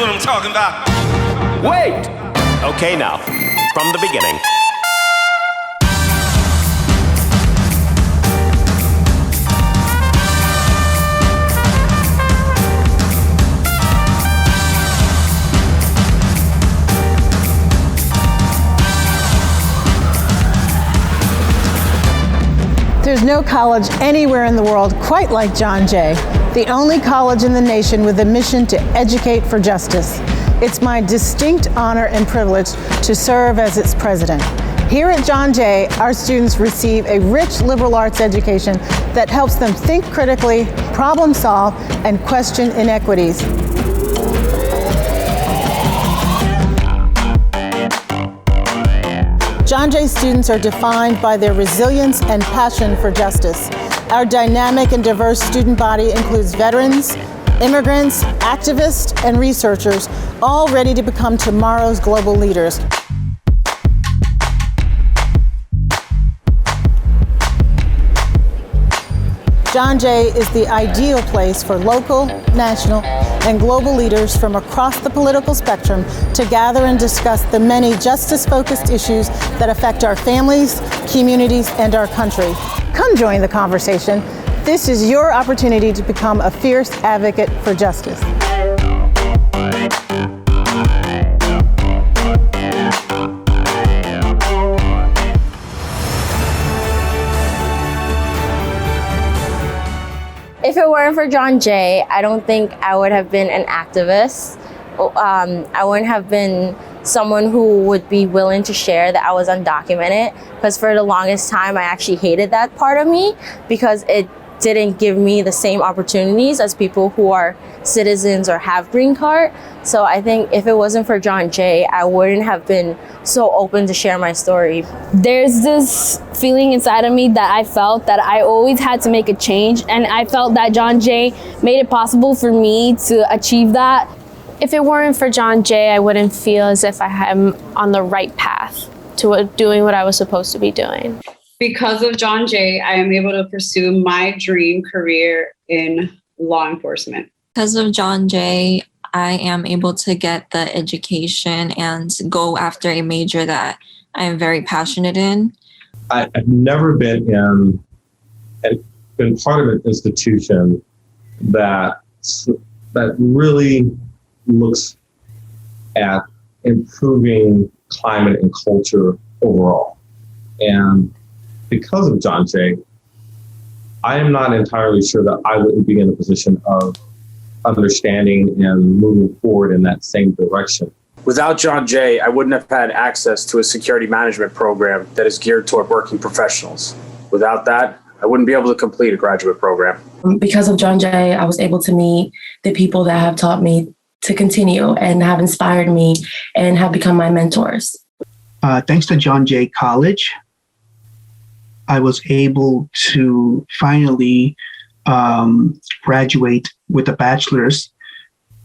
what I'm talking about. Wait! Okay, now, from the beginning. There's no college anywhere in the world quite like John Jay, the only college in the nation with a mission to educate for justice. It's my distinct honor and privilege to serve as its president. Here at John Jay, our students receive a rich liberal arts education that helps them think critically, problem solve, and question inequities. John Jay students are defined by their resilience and passion for justice. Our dynamic and diverse student body includes veterans, immigrants, activists, and researchers, all ready to become tomorrow's global leaders. John Jay is the ideal place for local, national, and global leaders from across the political spectrum to gather and discuss the many justice-focused issues that affect our families, communities, and our country. Come join the conversation. This is your opportunity to become a fierce advocate for justice. If it weren't for John Jay, I don't think I would have been an activist. I wouldn't have been someone who would be willing to share that I was undocumented, because for the longest time I actually hated that part of me because it didn't give me the same opportunities as people who are citizens or have green card. So I think if it wasn't for John Jay, I wouldn't have been so open to share my story. There's this feeling inside of me that I felt that I always had to make a change, and I felt that John Jay made it possible for me to achieve that. If it weren't for John Jay, I wouldn't feel as if I am on the right path to doing what I was supposed to be doing. Because of John Jay, I am able to pursue my dream career in law enforcement. Because of John Jay, I am able to get the education and go after a major that I am very passionate in. I've never been part of an institution that really looks at improving climate and culture overall. And because of John Jay, I am not entirely sure that I wouldn't be in a position of understanding and moving forward in that same direction. Without John Jay, I wouldn't have had access to a security management program that is geared toward working professionals. Without that, I wouldn't be able to complete a graduate program. Because of John Jay, I was able to meet the people that have taught me to continue and have inspired me and have become my mentors. Thanks to John Jay College, I was able to finally graduate with a bachelor's,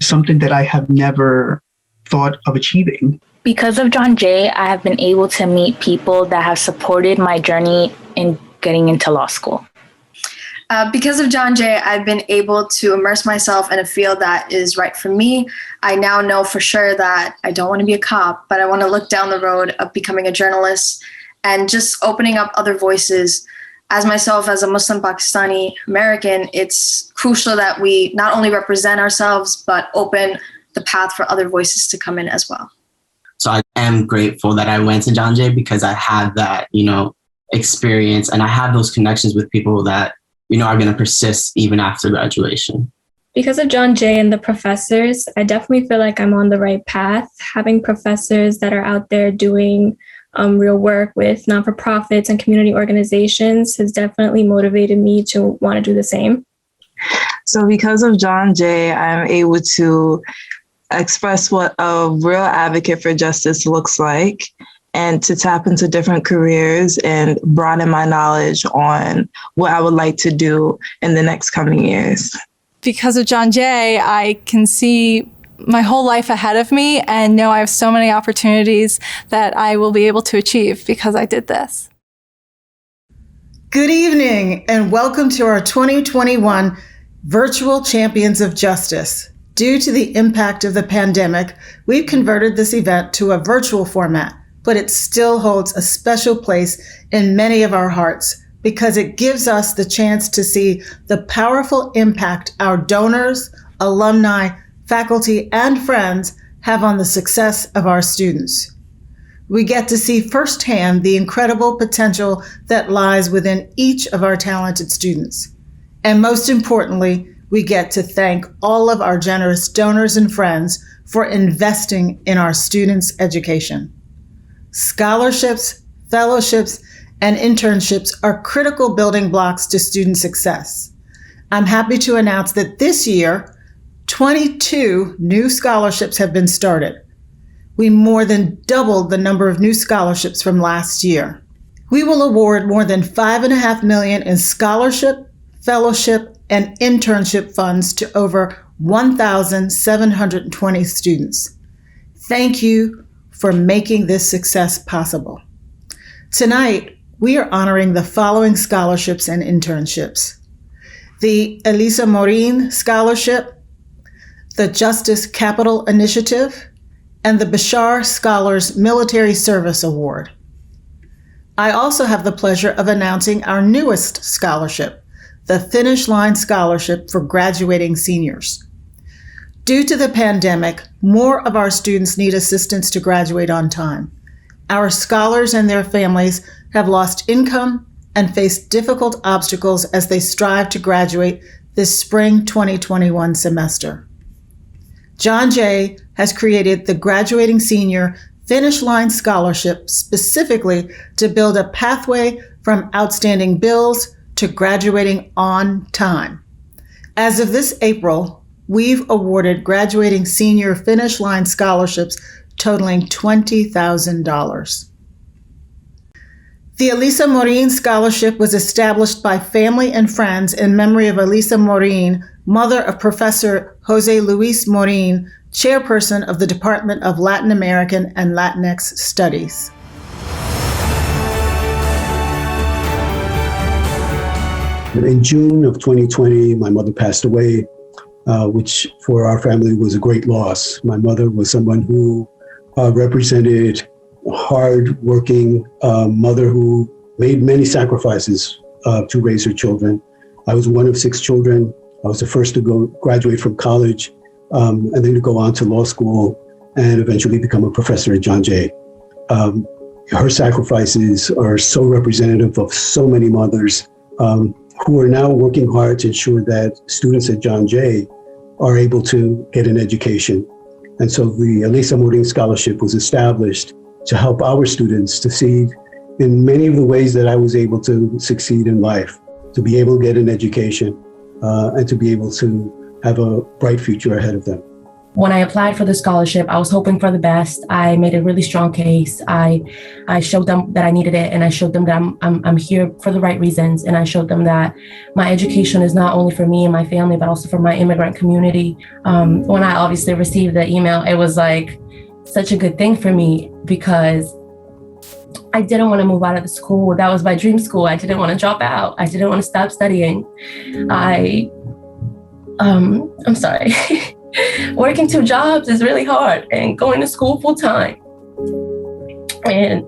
something that I have never thought of achieving. Because of John Jay, I have been able to meet people that have supported my journey in getting into law school. Because of John Jay, I've been able to immerse myself in a field that is right for me. I now know for sure that I don't want to be a cop, but I want to look down the road of becoming a journalist and just opening up other voices. As myself, as a Muslim Pakistani American, it's crucial that we not only represent ourselves, but open the path for other voices to come in as well. So I am grateful that I went to John Jay because I had that, experience, and I have those connections with people that, are going to persist even after graduation. Because of John Jay and the professors, I definitely feel like I'm on the right path. Having professors that are out there doing real work with not-for-profits and community organizations has definitely motivated me to want to do the same. So because of John Jay, I'm able to express what a real advocate for justice looks like, and to tap into different careers and broaden my knowledge on what I would like to do in the next coming years. Because of John Jay, I can see my whole life ahead of me and know I have so many opportunities that I will be able to achieve because I did this. Good evening and welcome to our 2021 Virtual Champions of Justice. Due to the impact of the pandemic, we've converted this event to a virtual format, but it still holds a special place in many of our hearts because it gives us the chance to see the powerful impact our donors, alumni, faculty, and friends have on the success of our students. We get to see firsthand the incredible potential that lies within each of our talented students. And most importantly, we get to thank all of our generous donors and friends for investing in our students' education. Scholarships, fellowships, and internships are critical building blocks to student success. I'm happy to announce that this year, 22 new scholarships have been started. We more than doubled the number of new scholarships from last year. We will award more than $5.5 million in scholarship, fellowship, and internship funds to over 1,720 students. Thank you for making this success possible. Tonight, we are honoring the following scholarships and internships: the Elisa Morín Scholarship, the Justice Capital Initiative, and the Beshar Scholars Military Service Award. I also have the pleasure of announcing our newest scholarship, the Finish Line Scholarship for graduating seniors. Due to the pandemic, more of our students need assistance to graduate on time. Our scholars and their families have lost income and face difficult obstacles as they strive to graduate this spring 2021 semester. John Jay has created the Graduating Senior Finish Line Scholarship specifically to build a pathway from outstanding bills to graduating on time. As of this April, we've awarded Graduating Senior Finish Line Scholarships totaling $20,000. The Elisa Morín Scholarship was established by family and friends in memory of Elisa Morín, mother of Professor Jose Luis Morín, chairperson of the Department of Latin American and Latinx Studies. In June of 2020, my mother passed away, which for our family was a great loss. My mother was someone who represented a hard-working mother who made many sacrifices to raise her children. I was one of 6 children. I was the first to graduate from college and then to go on to law school and eventually become a professor at John Jay. Her sacrifices are so representative of so many mothers who are now working hard to ensure that students at John Jay are able to get an education. And so the Elisa Morín Scholarship was established to help our students succeed in many of the ways that I was able to succeed in life, to be able to get an education and to be able to have a bright future ahead of them. When I applied for the scholarship, I was hoping for the best. I made a really strong case. I showed them that I needed it, and I showed them that I'm here for the right reasons. And I showed them that my education is not only for me and my family, but also for my immigrant community. When I obviously received the email, it was like such a good thing for me because I didn't want to move out of the school. That was my dream school. I didn't want to drop out. I didn't want to stop studying. I'm sorry. Working 2 jobs is really hard and going to school full time. And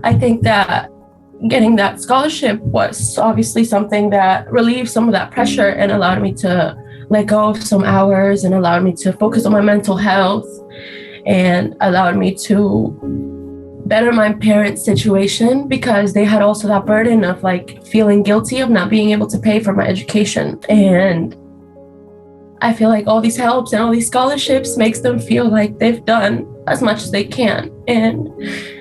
I think that getting that scholarship was obviously something that relieved some of that pressure and allowed me to let go of some hours and allowed me to focus on my mental health and allowed me to better my parents' situation because they had also that burden of like feeling guilty of not being able to pay for my education. And I feel like all these helps and all these scholarships makes them feel like they've done as much as they can and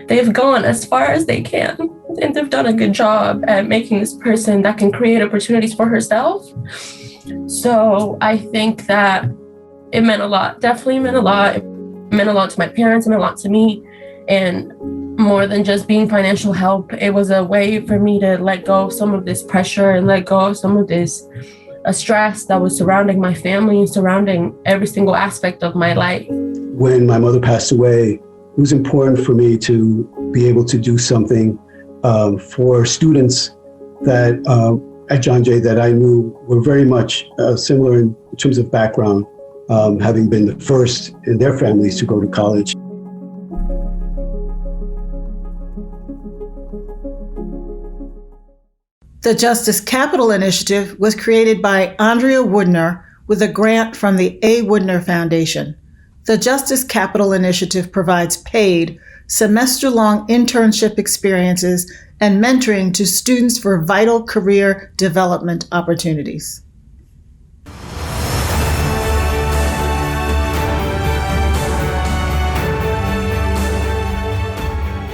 they've gone as far as they can and they've done a good job at making this person that can create opportunities for herself. So I think that it meant a lot, definitely meant a lot. It meant a lot to my parents, it meant a lot to me. And more than just being financial help, it was a way for me to let go of some of this pressure and let go of some of this stress that was surrounding my family and surrounding every single aspect of my life. When my mother passed away, it was important for me to be able to do something for students that at John Jay that I knew were very much similar in terms of background having been the first in their families to go to college. The Justice Capital Initiative was created by Andrea Woodner with a grant from the A. Woodner Foundation. The Justice Capital Initiative provides paid, semester-long internship experiences and mentoring to students for vital career development opportunities.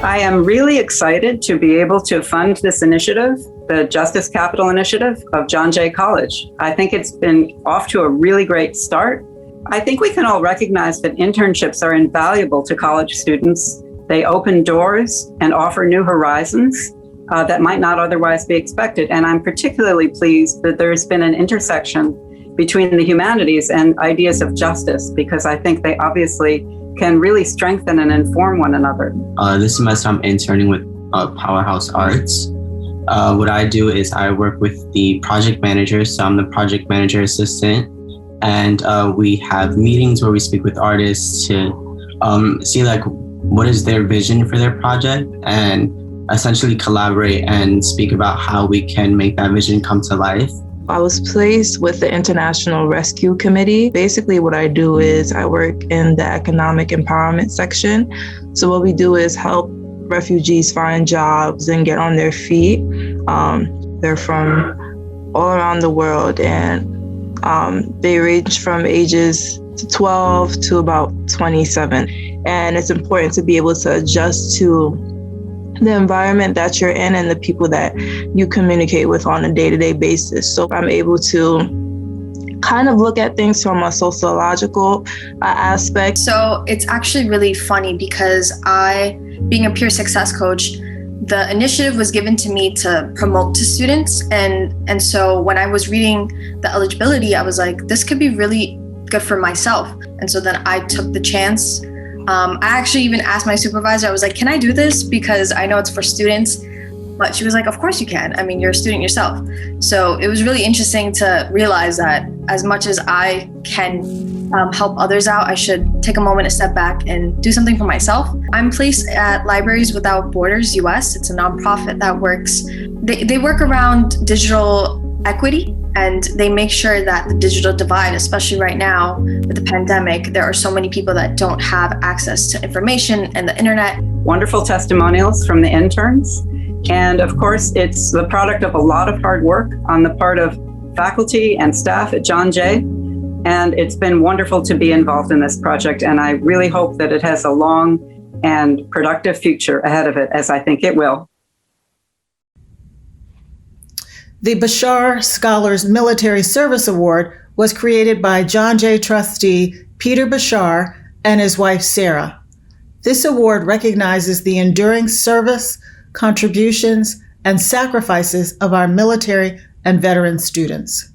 I am really excited to be able to fund this initiative, the Justice Capital Initiative of John Jay College. I think it's been off to a really great start. I think we can all recognize that internships are invaluable to college students. They open doors and offer new horizons that might not otherwise be expected. And I'm particularly pleased that there's been an intersection between the humanities and ideas of justice, because I think they obviously can really strengthen and inform one another. This semester I'm interning with Powerhouse Arts. What I do is I work with the project manager, so I'm the project manager assistant, and we have meetings where we speak with artists to see like what is their vision for their project, and essentially collaborate and speak about how we can make that vision come to life. I was placed with the International Rescue Committee. Basically what I do is I work in the economic empowerment section. So what we do is help refugees find jobs and get on their feet. They're from all around the world, and they range from ages 12 to about 27. And it's important to be able to adjust to the environment that you're in and the people that you communicate with on a day-to-day basis. So I'm able to kind of look at things from a sociological aspect. So it's actually really funny because being a peer success coach, the initiative was given to me to promote to students. And so when I was reading the eligibility, I was like, this could be really good for myself. And so then I took the chance. I actually even asked my supervisor, I was like, can I do this? Because I know it's for students. But she was like, of course you can. I mean, you're a student yourself. So it was really interesting to realize that as much as I can help others out, I should take a moment to step back and do something for myself. I'm placed at Libraries Without Borders US. It's a nonprofit that works. They work around digital equity, and they make sure that the digital divide, especially right now with the pandemic, there are so many people that don't have access to information and the internet. Wonderful testimonials from the interns. And of course, it's the product of a lot of hard work on the part of faculty and staff at John Jay. And it's been wonderful to be involved in this project. And I really hope that it has a long and productive future ahead of it, as I think it will. The Beshar Scholars Military Service Award was created by John Jay trustee Peter Beshar and his wife Sarah. This award recognizes the enduring service, contributions, and sacrifices of our military and veteran students.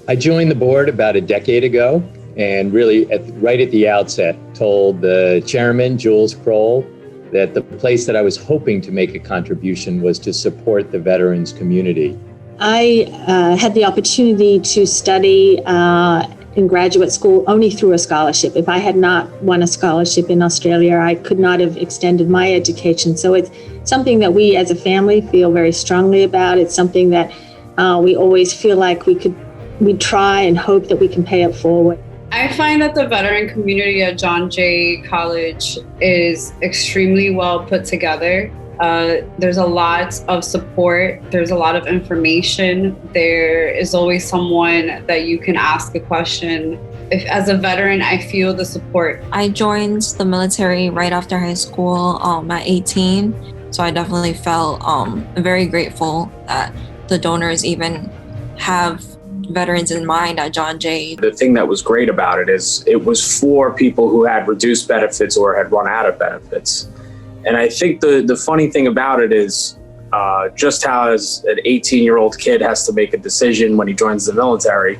I joined the board about a decade ago, and really right at the outset told the chairman, Jules Kroll, that the place that I was hoping to make a contribution was to support the veterans community. I had the opportunity to study in graduate school only through a scholarship. If I had not won a scholarship in Australia, I could not have extended my education. So it's something that we as a family feel very strongly about. It's something that we always feel like we try and hope that we can pay it forward. I find that the veteran community at John Jay College is extremely well put together. There's a lot of support. There's a lot of information. There is always someone that you can ask a question. As a veteran, I feel the support. I joined the military right after high school at 18. So I definitely felt very grateful that the donors even have veterans in mind at John Jay. The thing that was great about it is it was for people who had reduced benefits or had run out of benefits. And I think the funny thing about it is just how as an 18-year-old kid has to make a decision when he joins the military.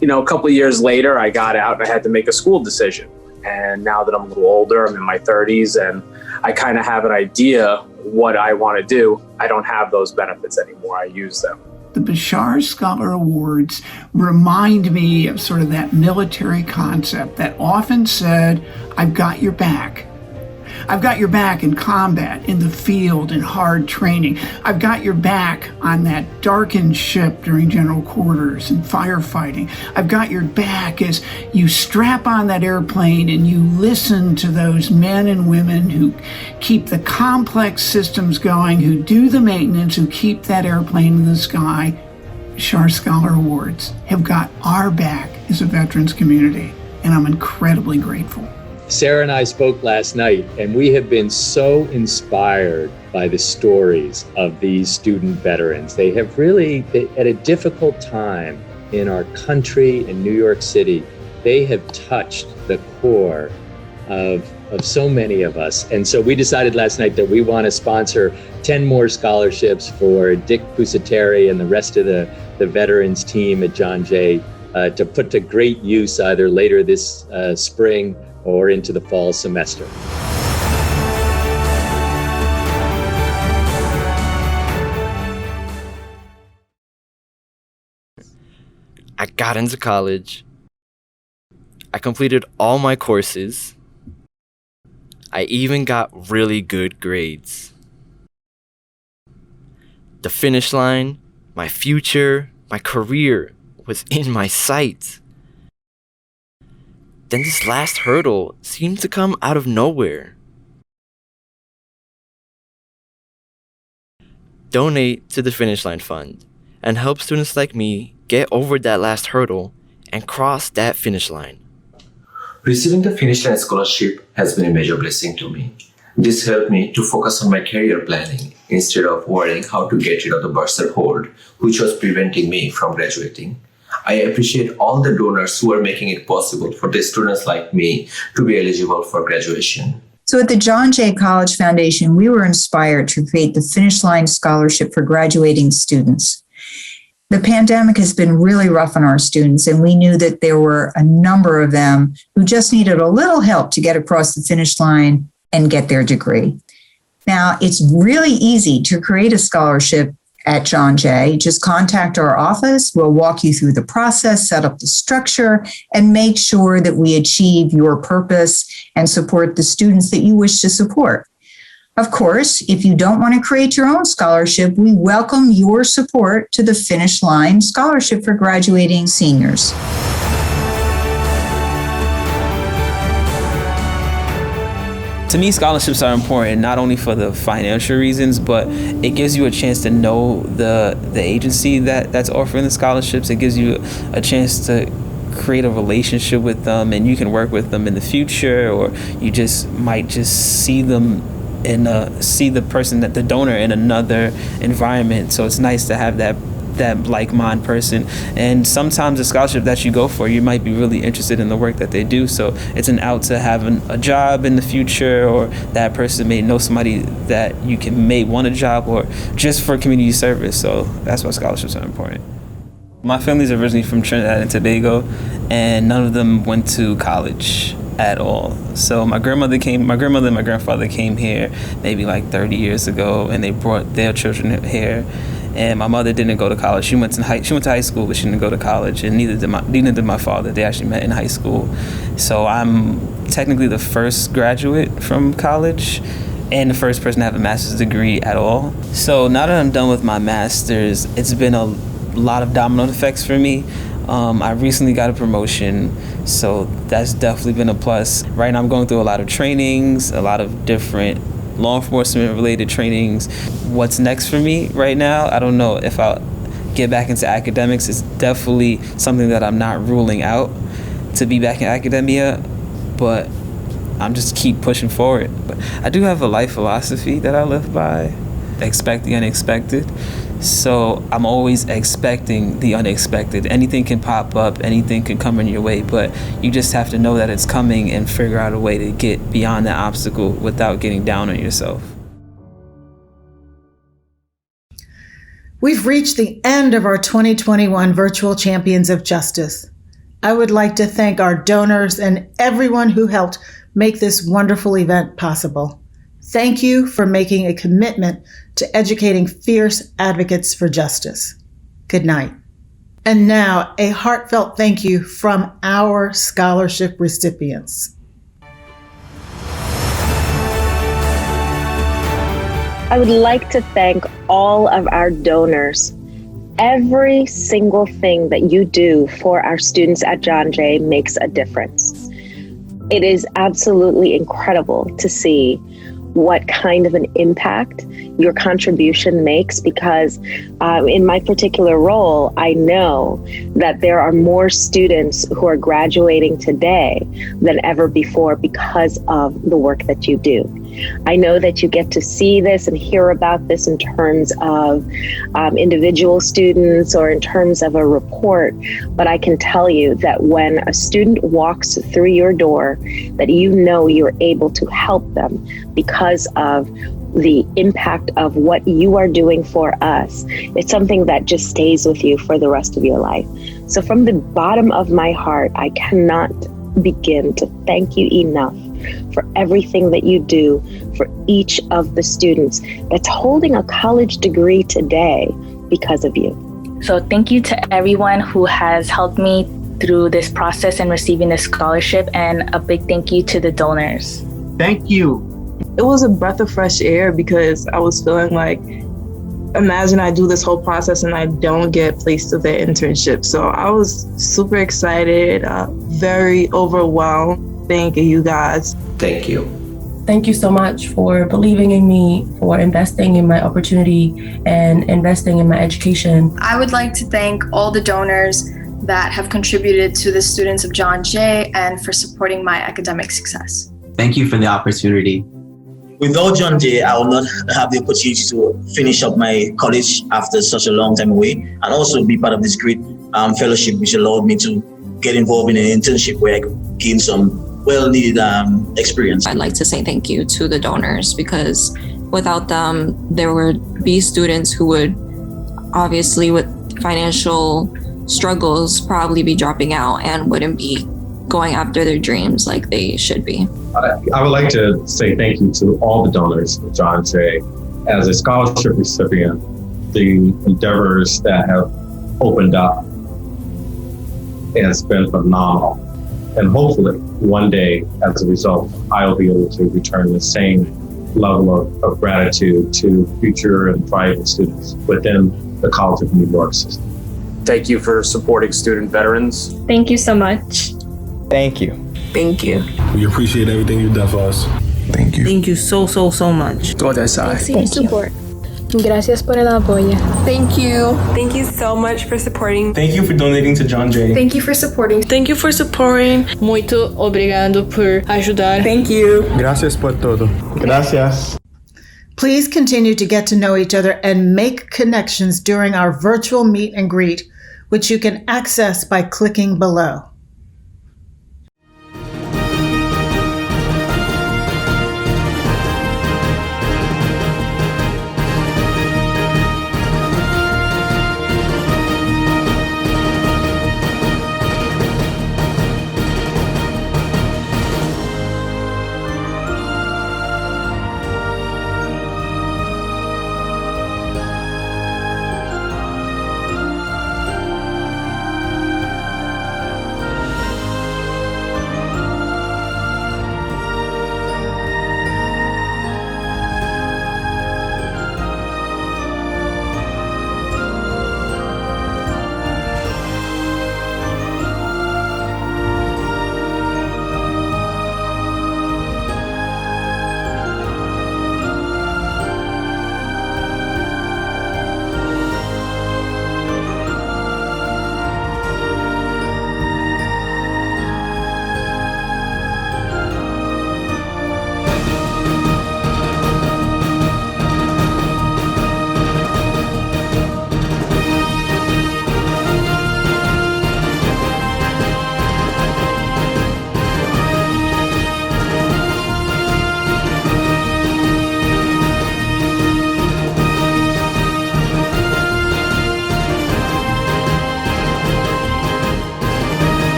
You know, a couple of years later, I got out and I had to make a school decision. And now that I'm a little older, I'm in my 30s, and I kind of have an idea what I want to do. I don't have those benefits anymore. I use them. The Beshar Scholar Awards remind me of sort of that military concept that often said, I've got your back. I've got your back in combat, in the field, in hard training. I've got your back on that darkened ship during general quarters and firefighting. I've got your back as you strap on that airplane and you listen to those men and women who keep the complex systems going, who do the maintenance, who keep that airplane in the sky. Beshar Scholar Awards have got our back as a veterans community, and I'm incredibly grateful. Sarah and I spoke last night, and we have been so inspired by the stories of these student veterans. They have really, at a difficult time in our country, in New York City, they have touched the core of so many of us. And so we decided last night that we want to sponsor 10 more scholarships for Dick Pusateri and the rest of the veterans team at John Jay to put to great use either later this spring or into the fall semester. I got into college. I completed all my courses. I even got really good grades. The finish line, my future, my career was in my sights. Then this last hurdle seemed to come out of nowhere. Donate to the Finish Line Fund and help students like me get over that last hurdle and cross that finish line. Receiving the Finish Line Scholarship has been a major blessing to me. This helped me to focus on my career planning instead of worrying how to get rid of the bursar hold, which was preventing me from graduating. I appreciate all the donors who are making it possible for the students like me to be eligible for graduation. So at the John Jay College Foundation, we were inspired to create the Finish Line Scholarship for graduating students. The pandemic has been really rough on our students, and we knew that there were a number of them who just needed a little help to get across the finish line and get their degree. Now, it's really easy to create a scholarship at John Jay. Just contact our office. We'll walk you through the process, set up the structure, and make sure that we achieve your purpose and support the students that you wish to support. Of course, if you don't want to create your own scholarship, we welcome your support to the Finish Line Scholarship for graduating seniors. To me, scholarships are important not only for the financial reasons, but it gives you a chance to know the agency that's offering the scholarships. It gives you a chance to create a relationship with them, and you can work with them in the future, or you just might just see them see the person, that the donor, in another environment. So it's nice to have that like-minded person. And sometimes the scholarship that you go for, you might be really interested in the work that they do, so it's an out to having a job in the future, or that person may know somebody that may want a job, or just for community service. So that's why scholarships are important. My family's originally from Trinidad and Tobago, and none of them went to college at all. So my grandmother and my grandfather came here maybe like 30 years ago, and they brought their children here. And my mother didn't go to college. She went to high school, but she didn't go to college, and neither did my father. They actually met in high school. So I'm technically the first graduate from college, and the first person to have a master's degree at all. So now that I'm done with my master's, it's been a lot of domino effects for me. I recently got a promotion, so that's definitely been a plus. Right now I'm going through a lot of trainings, a lot of different law enforcement related trainings. What's next for me right now, I don't know if I'll get back into academics. It's definitely something that I'm not ruling out, to be back in academia, but I'm just keep pushing forward. But I do have a life philosophy that I live by: expect the unexpected. So I'm always expecting the unexpected. Anything can pop up, anything can come in your way, but you just have to know that it's coming and figure out a way to get beyond that obstacle without getting down on yourself. We've reached the end of our 2021 Virtual Champions of Justice. I would like to thank our donors and everyone who helped make this wonderful event possible. Thank you for making a commitment to educating fierce advocates for justice. Good night. And now, a heartfelt thank you from our scholarship recipients. I would like to thank all of our donors. Every single thing that you do for our students at John Jay makes a difference. It is absolutely incredible to see what kind of an impact your contribution makes, because in my particular role, I know that there are more students who are graduating today than ever before because of the work that you do. I know that you get to see this and hear about this in terms of individual students or in terms of a report, but I can tell you that when a student walks through your door, that you know you're able to help them because of the impact of what you are doing for us. It's something that just stays with you for the rest of your life. So from the bottom of my heart, I cannot begin to thank you enough for everything that you do for each of the students that's holding a college degree today because of you. So thank you to everyone who has helped me through this process and receiving this scholarship, and a big thank you to the donors. Thank you. It was a breath of fresh air because I was feeling like, imagine I do this whole process and I don't get placed to the internship. So I was super excited, very overwhelmed. Thank you guys. Thank you. Thank you so much for believing in me, for investing in my opportunity and investing in my education. I would like to thank all the donors that have contributed to the students of John Jay and for supporting my academic success. Thank you for the opportunity. Without John Jay, I will not have the opportunity to finish up my college after such a long time away, and also be part of this great fellowship, which allowed me to get involved in an internship where I could gain some well-needed experience. I'd like to say thank you to the donors, because without them, there would be students who would obviously with financial struggles probably be dropping out and wouldn't be going after their dreams like they should be. I would like to say thank you to all the donors of John Jay. As a scholarship recipient, the endeavors that have opened up has been phenomenal. And hopefully one day, as a result, I'll be able to return the same level of gratitude to future and thriving students within the College of New York system. Thank you for supporting student veterans. Thank you so much. Thank you. Thank you. We appreciate everything you've done for us. Thank you. Thank you so much. Go that side. Thanks for your support. Gracias por el apoyo. Thank you. Thank you so much for supporting. Thank you for donating to John Jay. Thank you for supporting. Thank you for supporting. Muito obrigado por ajudar. Thank you. Gracias por todo. Gracias. Please continue to get to know each other and make connections during our virtual meet and greet, which you can access by clicking below.